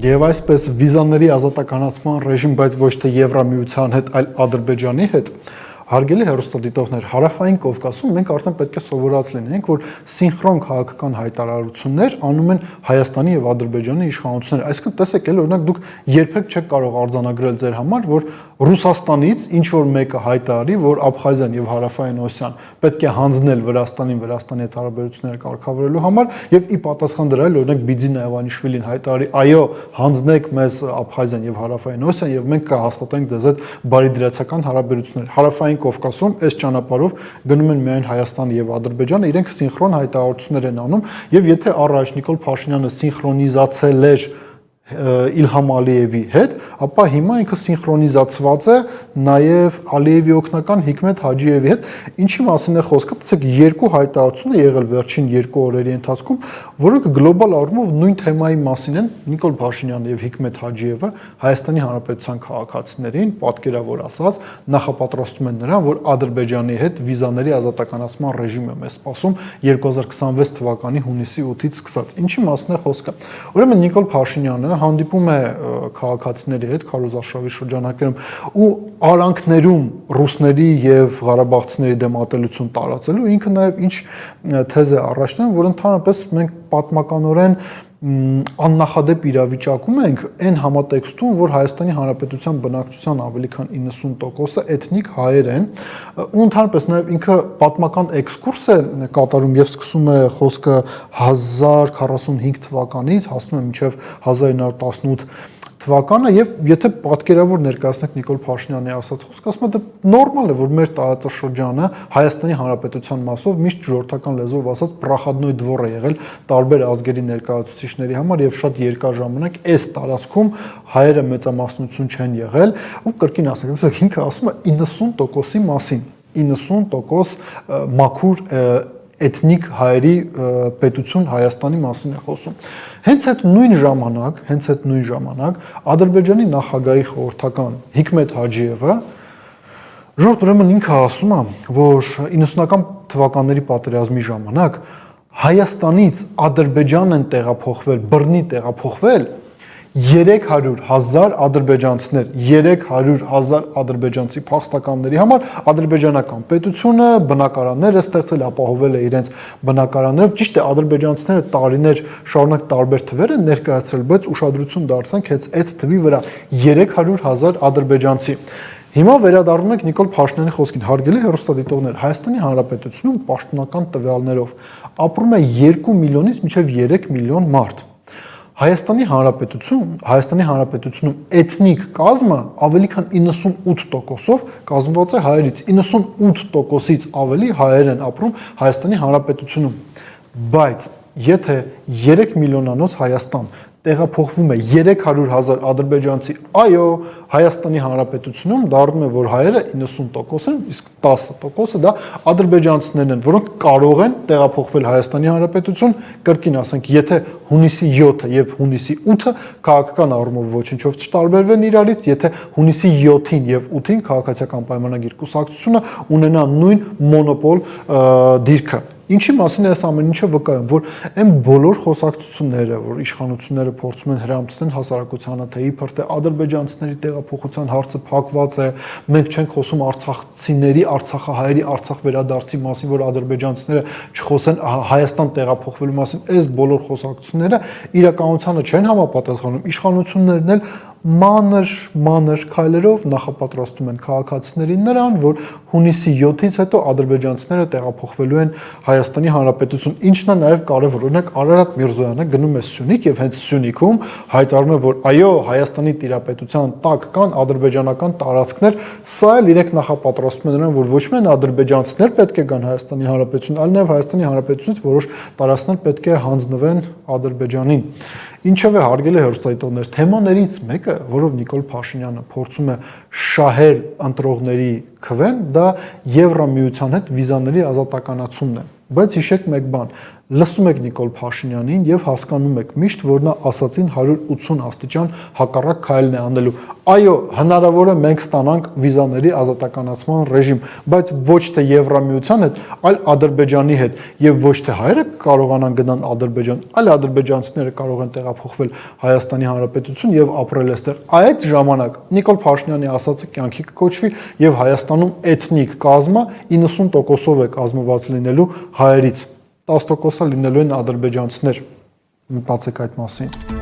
Եվ այսպես վիզաների ազատականացման ռեժիմ, բայց ոչ թե Եվրամիության հետ, այլ Ադրբեջանի հետ, հարգելի հեռուստադիտողներ, Հարավային Կովկասում մենք արդեն պետք է սովորած լինենք, որ սինխրոն քաղաքական հայտարարություններ անում են Հայաստանի եւ Ադրբեջանի իշխանությունները։ Այսինքն, տեսեք, օրինակ դուք երբեք չեք կարող արձանագրել ձեր համար, որ Ռուսաստանից ինչ որ մեկը հայտարարի, որ Աբխազիան եւ Հարավային Օսիան պետք է հանձնել Վրաստանին, Վրաստանի հետ հարաբերությունները կարգավորելու համար, եւ ի պատասխան դրա էլ օրինակ Բիձինա Իվանիշվիլին հայտարարի, այո, հանձնեք մեզ Աբխազիան եւ Հարավային Օսիան եւ մենք կհաստատենք ձեզ հետ բարիդրացական հարաբերություններ։ Հարավային Կովկասում այս ճանապարհով գնում են միայն Հայաստանը եւ Ադրբեջանը, իրենք սինխրոն հայտարարություններ են անում, եւ եթե առաջ Նիկոլ Փաշինյանը սինխրոնիզացել էր Իլհամ Ալիևի հետ, ապա հիմա ինքը սինխրոնիզացված է նաև Ալիևի օգնական Հիկմետ Հաջիևի հետ, ինչի մասին է խոսքը, տեսեք, երկու հայտարարություն է եղել վերջին 2 օրերի ընթացքում, որոնք գլոբալ առումով նույն թեմայի մասին են, Նիկոլ Փաշինյանը եւ Հիկմետ Հաջիևը Հայաստանի Հանրապետության քաղաքացիներին, պատկերավոր ասած, նախապատրաստում են նրան, որ Ադրբեջանի հետ վիզաների ազատականացման ռեժիմ է մեզ սպասում 2026 թվականի հունիսի 8-ից սկսած։ Ինչի մասին է խոսքը։ Ուրեմն Նիկոլ Փաշինյանը հանդիպում է քաղաքացիների հետ քարոզարշավի շրջանակներում ու արանքներում ռուսների եւ ղարաբաղցիների դեմ ատելություն տարածելու ինքը նաեւ ինչ թեզ է առաջ տանում, որ ընդհանրապես մենք պատմականորեն աննախադեպ իրավիճակում ենք այն համատեքստում, որ Հայաստանի Հանրապետության բնակչության ավելի քան 90%-ը էթնիկ հայեր են, ու ընդհանրապես նաև ինքը պատմական էքսկուրս է կատարում եւ սկսում է խոսքը 1045 թվականից, հասնում է մինչեւ 1918 թվականը եւ եթե պատկերավոր ներկայացնենք Նիկոլ Փաշինյանի ասած խոսքը, ասում է դա նորմալ է, որ մեր տարածաշրջանը Հայաստանի Հանրապետության մասով միշտ ժողովրդական լեզվով ասած պրախադնոյ դվոր է եղել տարբեր ազգերի ներկայացուցիչների համար եւ շատ երկար ժամանակ այս տարածքում հայերը մեծամասնություն չեն եղել ու կրկին ասենք, ինքը ասում է 90%-ի մասին, 90% մաքուր էթնիկ հայերի պետություն Հայաստանի մասին է խոսում։ Հենց այդ նույն ժամանակ Ադրբեջանի նախագահի խորհրդական Հիկմետ Հաջիևը ժողովուրդ ուրեմն ինքը ասում է, որ 90-ական թվականների պատերազմի ժամանակ Հայաստանից Ադրբեջան են տեղափոխվել, բռնի տեղափոխվել 300,000 ադրբեջանցիներ, 300,000 ադրբեջանցի փախստականների համար ադրբեջանական պետությունը բնակարաններ է ստեղծել, ապահովել է իրենց բնակարաններով։ Ճիշտ է, ադրբեջանցիները տարիներ շարունակ տարբեր թվեր են ներկայացրել, բայց ուշադրություն դարձանք հենց այդ թվի վրա 300,000 ադրբեջանցի։ Հիմա վերադառնում ենք Նիկոլ Փաշինյանի խոսքին, հարգելի հեռուստադիտողներ, Հայաստանի Հանրապետությունում պաշտոնական տվյալներով ապրում է 2 միլիոնից մինչև 3 միլիոն մարդ։ Հայաստանի Հանրապետությունում էթնիկ կազմը ավելի քան 98%-ով կազմված է հայերից, 98%-ից ավելի հայեր են ապրում Հայաստանի Հանրապետությունում, բայց եթե 3 միլիոնանոց Հայաստան տեղափոխվում է 300,000 ադրբեջանցի, այո, Հայաստանի Հանրապետությունում դառնում է, որ հայերը 90% են, իսկ 10%-ը դա ադրբեջանցիներն են, որոնք կարող են տեղափոխվել Հայաստանի Հանրապետություն, կրկին ասենք, եթե հունիսի 7-ը եւ հունիսի 8-ը քաղաքական առումով ոչնչով չտարբերվեն իրարից, եթե հունիսի 7-ին եւ 8-ին քաղաքացիական պայմանագիր կուսակցությունը ունենա նույն մոնոպոլ դիրքը։ Ինչի մասին է այս ամեն ինչը վկայում, որ այն բոլոր խոսակցությունները, որ իշխանությունները փորձում են հրամցնել հասարակությանը, թե իբր թե ադրբեջանցիների տեղափոխության հարցը փակված է, մենք չենք խոսում արցախցիների, արցախահայերի Արցախ վերադարձի մասին, որ ադրբեջանցիները չխոսեն Հայաստան տեղափոխվելու մասին, այս բոլոր խոսակցությունները իրականությանը չեն համապատասխանում, իշխանություններն էլ մանր քայլերով նախապատրաստում են քաղաքացիներին նրան, որ հունիսի 7-ից հետո ադրբեջանցիները տեղափոխվելու են Հայաստանի Հանրապետություն, ինչն է նաև կարևոր, օրինակ Արարատ Միրզոյանը գնում է Սյունիք եւ հենց Սյունիքում հայտարարում է, որ այո, Հայաստանի տիրապետության տակ կան ադրբեջանական տարածքներ, սա էլ իրենք նախապատրաստում են նրան, որ ոչ միայն ադրբեջանցիներ պետք է գան Հայաստանի Հանրապետություն, այլ նաև Հայաստանի Հանրապետությունից որոշ տարածքներ պետք է հանձնվեն Ադրբեջանին։ Ինչով է հարգելի հեռուստադիտողներ, թեմաներից մեկը, որով Նիկոլ Փաշինյանը փորձում է շահել ընտրողների քվեն, դա Եվրամիության հետ վիզաների ազատականացումն է։ Բայց հիշեք մեկ բան, լսում եք Նիկոլ Փաշինյանին եւ հասկանում եք միշտ, որ նա ասացին 180 աստիճան հակառակ քայլն է անելու։ Այո, հնարավոր է մենք ստանանք վիզաների ազատականացման ռեժիմ, բայց ոչ թե Եվրամիության հետ, այլ Ադրբեջանի հետ, եւ ոչ թե հայերը կարողանան գնան Ադրբեջան, այլ ադրբեջանցիները կարող են տեղափոխվել Հայաստանի Հանրապետություն եւ ապրել այստեղ։ Այդ ժամանակ Նիկոլ Փաշինյանի ասածը կյանքի կկոչվի եւ Հայաստանում էթնիկ կազմը 90%-ով է կազմված լինելու հայերից, 10%-ը լինելու են ադրբեջանցիներ։ Մտածեք այդ մասին։